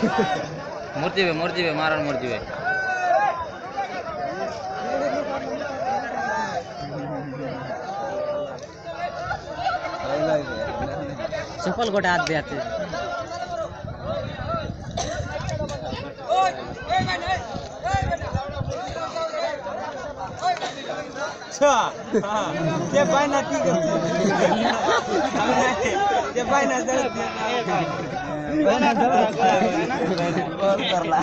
मूर्ती वे मारण मूर्ती वे चप्पल गोटे हाथ दे आते ते पाय ना ती ते पाय ना करला